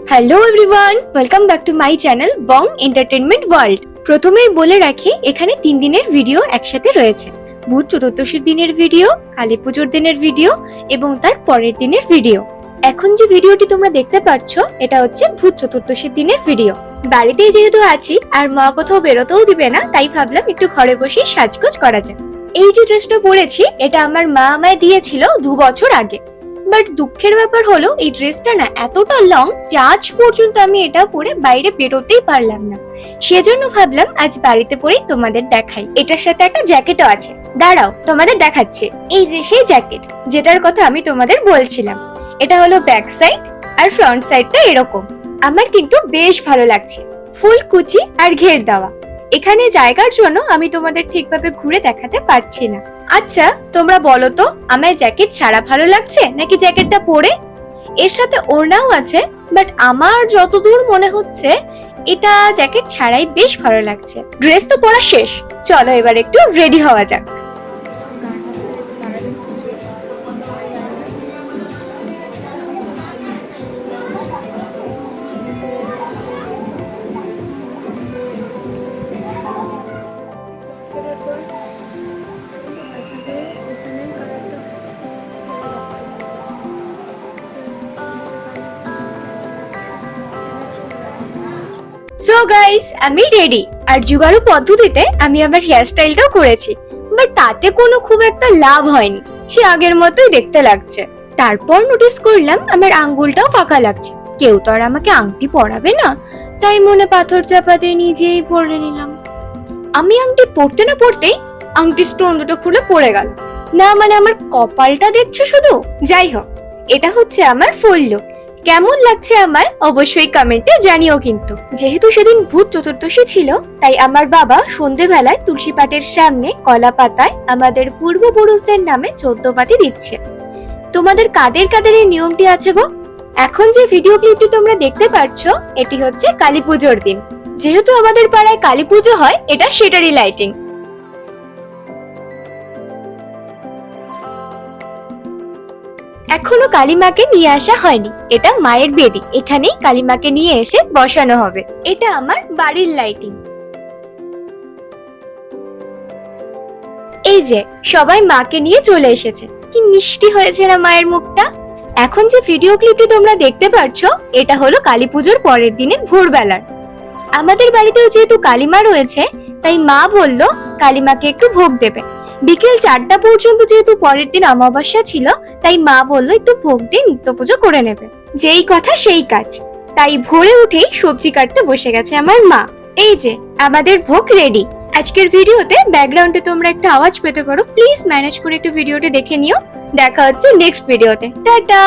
Hello everyone, welcome back to my channel Bong entertainment world. প্রথমেই বলে রাখি, এখানে 3 দিনের ভিডিও একসাথে রয়েছে। ভূত চতুর্দশীর দিনের ভিডিও, কালী পুজোর দিনের ভিডিও এবং তার পরের দিনের ভিডিও। এখন যে ভিডিওটি তোমরা দেখতে পাচ্ছ, এটা হচ্ছে ভূত চতুর্দশীর দিনের ভিডিও। বাড়িতেই যেহেতু আছি আর মা কোথাও বেরোতেও দিবে না, তাই ভাবলাম একটু ঘরে বসেই সাজগোজ করা যায়। এই যে ড্রেসটা পরেছি, এটা আমার মা আমায় দিয়েছিল 2 বছর আগে। বাট দুঃখের ব্যাপার হলো এই ড্রেসটা না এতটা লং যে আজ পর্যন্ত আমি এটা পরে বাইরে বেরোতেই পারলাম না। সেজন্য ভাবলাম আজ বাড়িতে পরেই তোমাদের দেখাই। এটার সাথে একটা জ্যাকেটও আছে, দাঁড়াও তোমাদের দেখাচ্ছি। এই যে সেই জ্যাকেট যেটার কথা আমি তোমাদের বলছিলাম। এটা হলো ব্যাক সাইড আর ফ্রন্ট সাইডটা এরকম। আমার কিন্তু বেশ ভালো লাগছে, ফুল কুচি আর ঘের দেওয়া। এখানে জায়গার জন্য আমি তোমাদের ঠিকভাবে ঘুরে দেখাতে পারছি না। আচ্ছা তোমরা বলো তো, আমার জ্যাকেট ছাড়া ভালো লাগছে নাকি জ্যাকেটটা পরে? এর সাথে ওড়নাও আছে, বাট আমার যতদূর মনে হচ্ছে এটা জ্যাকেট ছাড়াই বেশ ভালো লাগছে। ড্রেস তো পরা শেষ, চলো এবার একটু রেডি হওয়া যাক। সো গাইস, আমি রেডি। আর জুগাড়ু পদ্ধতিতে আমি আমার হেয়ার স্টাইলটাও করেছি, বাট তাতে কোনো খুব একটা লাভ হয়নি, সে আগের মতোই দেখতে লাগছে। তারপর নোটিস করলাম আমার আঙ্গুলটাও ফাঁকা লাগছে। কেউ তো আর আমাকে আংটি পরাবে না, তাই মনে পাথর চাপা দিয়ে নিজেই পরে নিলাম। আমি আংটি পরতে না পরতেই আংটি স্টোন দুটো খুলে পড়ে গেল। না মানে আমার কপালটা দেখছো শুধু। যাই হোক, এটা হচ্ছে আমার ফুল লুক। কেমন লাগছে আমার অবশ্যই কমেন্টে জানিও। কিন্তু যেহেতু সেদিন ভূত চতুর্দশী ছিল, তাই আমার বাবা সন্ধেবেলায় তুলসী পাটের সামনে কলা পাতায় আমাদের পূর্বপুরুষদের নামে 14 পাতি দিচ্ছে। তোমাদের কাদের কাদের এই নিয়মটি আছে গো? এখন যে ভিডিও ক্লিপটি তোমরা দেখতে পাচ্ছ, এটি হচ্ছে কালী পুজোর দিন। যেহেতু আমাদের পাড়ায় কালী পুজো হয়, এটা সেটারই লাইটিং। এখনো কালীমাকে নিয়ে আসা হয়নি, এটা মায়ের বেদি। এখানেই কালীমাকে নিয়ে এসে বসানো হবে। এটা আমার বাড়ির লাইটিং। এই যে সবাই মাকে নিয়ে চলে এসেছে, কি মিষ্টি হয়েছে না মায়ের মুখটা। এখন যে ভিডিও ক্লিপটি তোমরা দেখতে পাচ্ছ, এটা হলো কালী পুজোর পরের দিনের ভোরবেলার। আমাদের বাড়িতেও যেহেতু কালীমা রয়েছে, তাই মা বলল কালীমাকে একটু ভোগ দেবে। বিকেল 4টা পর্যন্ত যেহেতু পরের দিন অমাবস্যা ছিল, তাই মা বলল একটু ভোগ দিয়ে নিত্য পুজো করে নেবে। যেই কথা সেই কাজ, তাই ভোরে উঠেই সবজি কাটতে বসে গেছে আমার মা। এই যে আমাদের ভোগ রেডি। আজকের ভিডিওতে ব্যাকগ্রাউন্ডে তোমরা একটা আওয়াজ পেতে পারো, প্লিজ ম্যানেজ করে একটু ভিডিওটা দেখে নিও। দেখা হচ্ছে নেক্সট ভিডিওতে। টাটা।